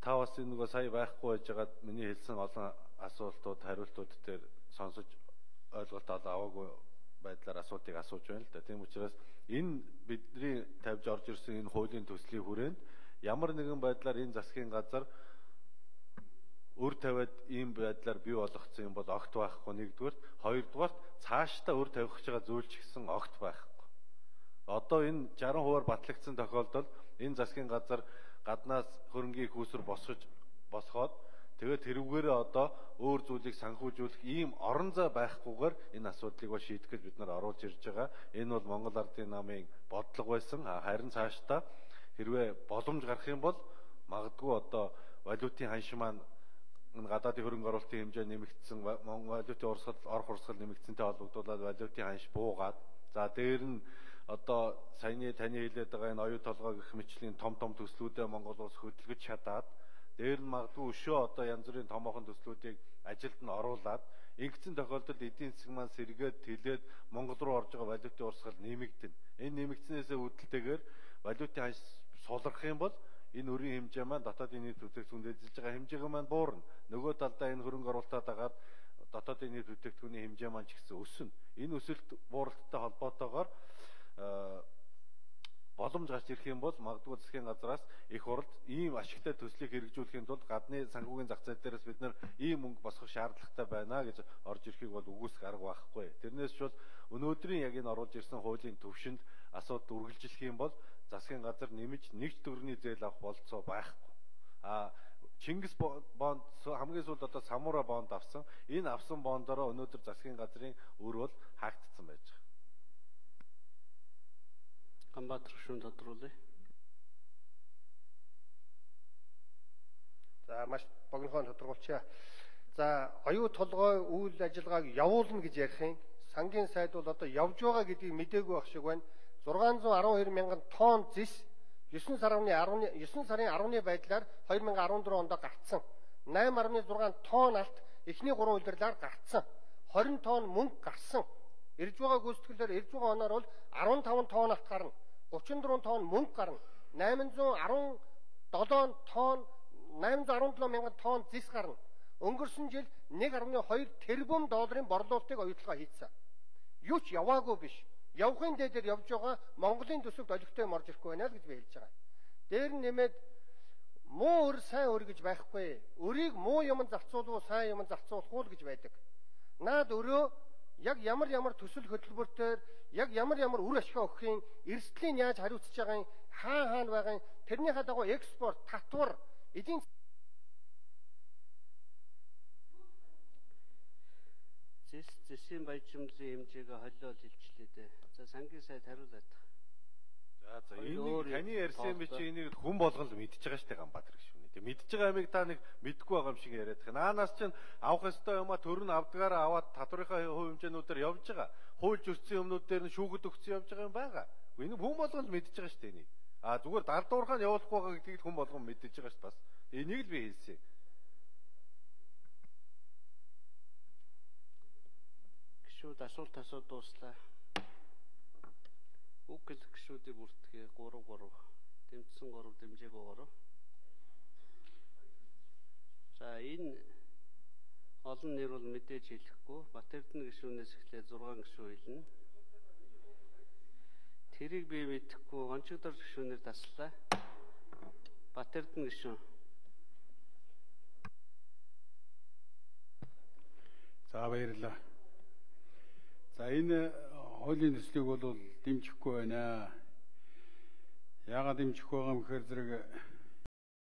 та бас энэ нөгөө сая байхгүй байжгаад миний хэлсэн олон асуултууд, хариултууд дээр сонсож ойлголт аваагүй байдлаар асуултыг асууж байна л да. Тийм учраас энэ бидний тавьж орж ирсэн энэ хуулийн төслийн хүрээнд ямар нэгэн байдлаар энэ засгийн газар өр тавиад ийм байдлаар бий болгоцсон юм бол огт байхгүй нэгдүгээр, хоёрдугаар цаашдаа өр тавих гэж байгаа зүйл ч гэсэн огт байхгүй. Одоо энэ 60% батлагдсан тохиолдолд энэ засгийн газар гаднаас хөрөнгийн хүүсвэр босгоод тэгээд тэрүүгээрээ одоо өөр зүйлийг санхүүжүүлэх ийм орон зай байхгүйгээр энэ асуудлыг ба шийдэх гэж бид нар оруулж ирж байгаа. Энэ бол Монгол Ардын намын бодлого байсан. Харин цаашдаа хэрвээ боломж гарах юм бол магадгүй одоо валютын ханш маань гадаадын хөрөнгө оруулалтын хэмжээ нэмэгдсэн, валютын орох урсгал нэмэгдсэнтэй холбогдуулаад валютын ханш буугаад, за дээр нь одоо саяны таны хэлээд байгаа энэ оюу толгой гэх мэтлийн том төслүүдэд Монгол улс хөдөлгөж чадаад, дээр нь магадгүй өшөө одоо янз бүрийн томоохон төслүүдийг ажилд нь оруулаад, ингэсэн тохиолдолд эдийн засаг маань сэргээд тэлээд Монгол руу орж байгаа валютын урсгал нэмэгдэнэ. Энэ нэмэгдснээсээ үүдэлтэйгээр валютын ханш сулрах юм бол энэ өрийн хэмжээ маань дотоодын нийт бүтээгдэхүүнд эзэлж байгаа хэмжээгээ маань буурна. Нөгөө талдаа энэ хөрөнгө оруулалтаа дагаад дотоодын нийт бүтээгдэхүүний хэмжээ маань ч гэсэн өснө. Энэ өсөлт бууралттай холбоотойгоор боломж гарч ирэх юм бол магадгүй засгийн газраас их хурд ийм ашигтай төслийг хэрэгжүүлэхийн тулд гадны санхүүгийн зах зээл дээрээс бид нар ийм мөнгө босгох шаардлагатай байна гэж орж ирэхийг бол үгүйсэх арга байхгүй. Тэрнээс ч бол өнөөдрийн яг энэ оруулж ирсэн хуулийн төвшөнд асуудал үргэлжлэх юм бол засгийн газар нэмж нэг төгрөгийн зээл авах болцоо байхгүй. Чингис бонд хамгийн сүүлд одоо Самура бонд авсан. Энэ авсан бондороо өнөөдөр засгийн газрын өр бол хаагдсан байж байгаа. Ганбаатар гишүүн тодруулъя. За маш богинохон тодорхойлчаа. За оюу толгой үйл ажиллагааг явуулна гэж ярих юм. Сангийн сайд бол одоо явж байгаа гэдгийг мдээгүй байх шиг байна. 612 мянган тонн зис 9 сарын 10-ны байдлаар 2014 онд гарцсан. 8.6 тонн алт эхний 3 улирлаар гарцсан. 20 тонн мөнгө гарсан. Ирж байгаа гүйцэтгэлээр ирж байгаа оноор бол 15 тонн алт гарна. 34 тонн мөнгө гарна. 817 мянган тонн зис гарна. Өнгөрсөн жил 1.2 тэрбум долларын борлуулалтыг оюутлага хийсэн. Юу ч яваагүй биш. Явахын дээр явж байгаа Монголын төсөвт олигтой юм орж ирэхгүй байна л гэж би хэлж байгаа. Дээр нь нэмээд муу өр сайн өр гэж байхгүй. Өрийг муу юм зарцуулах, сайн юм зарцуулах уу гэж байдаг. Наад өрөө яг ямар төсөл хөтөлбөртөөр яг ямар үр ашиг өгөхийн эрсдлийн яаж хариуцж байгааг хаана байгаа тэрний хадагуу экспорт татвар эдийн зэсийн баяжмлын хэмжээгээ холиол хэлчлээ дээ. За сангийн сайд хариулаад. За энийг таны ярьсан би чи энийг хүн болгон л мэдчихэж байгаа штэ Ганбаатар гişүнэ. Тэг мэдчихэж байгаа юмыг та нэг мэдгүй байгаа юм шиг яриад байгаа. Наанаас чинь авах ёстой юмаа төр нь авдгаараа аваад татврынхаа хувь хэмжээнүүдээр явж байгаа. Хуульч өрсөн юмнууд дээр нь шүүгд өгсөн явж байгаа юм байгаа. Энэ хүн болгон л мэдчихэж байгаа штэ энийг. Зүгээр далдуурхаа нь явуулахгүй байгаа гэдгийг хүн болгон мэдчихэж байгаа штэ бас. Энийг л би хэлсэн. Гишүүд асуулт дуслаа. Үг хэлэх гишүүдийг бүртгэе 3. Дэмжсэн 3, дэмжээгүй 3. За энэ олон нэр бол мэдээж хэлэхгүй. Батэрдэн гишүүнээс эхлээд 6 гишүүн хэлнэ. Тэрийг би мэдэхгүй Гончигдор гишүүнээр таслаа. Батэрдэн гишүүн. За баярлалаа. За энэ хуулийн төслийг бол дэмжихгүй байна. Яагаад дэмжихгүй байгаа юм гэхээр зэрэг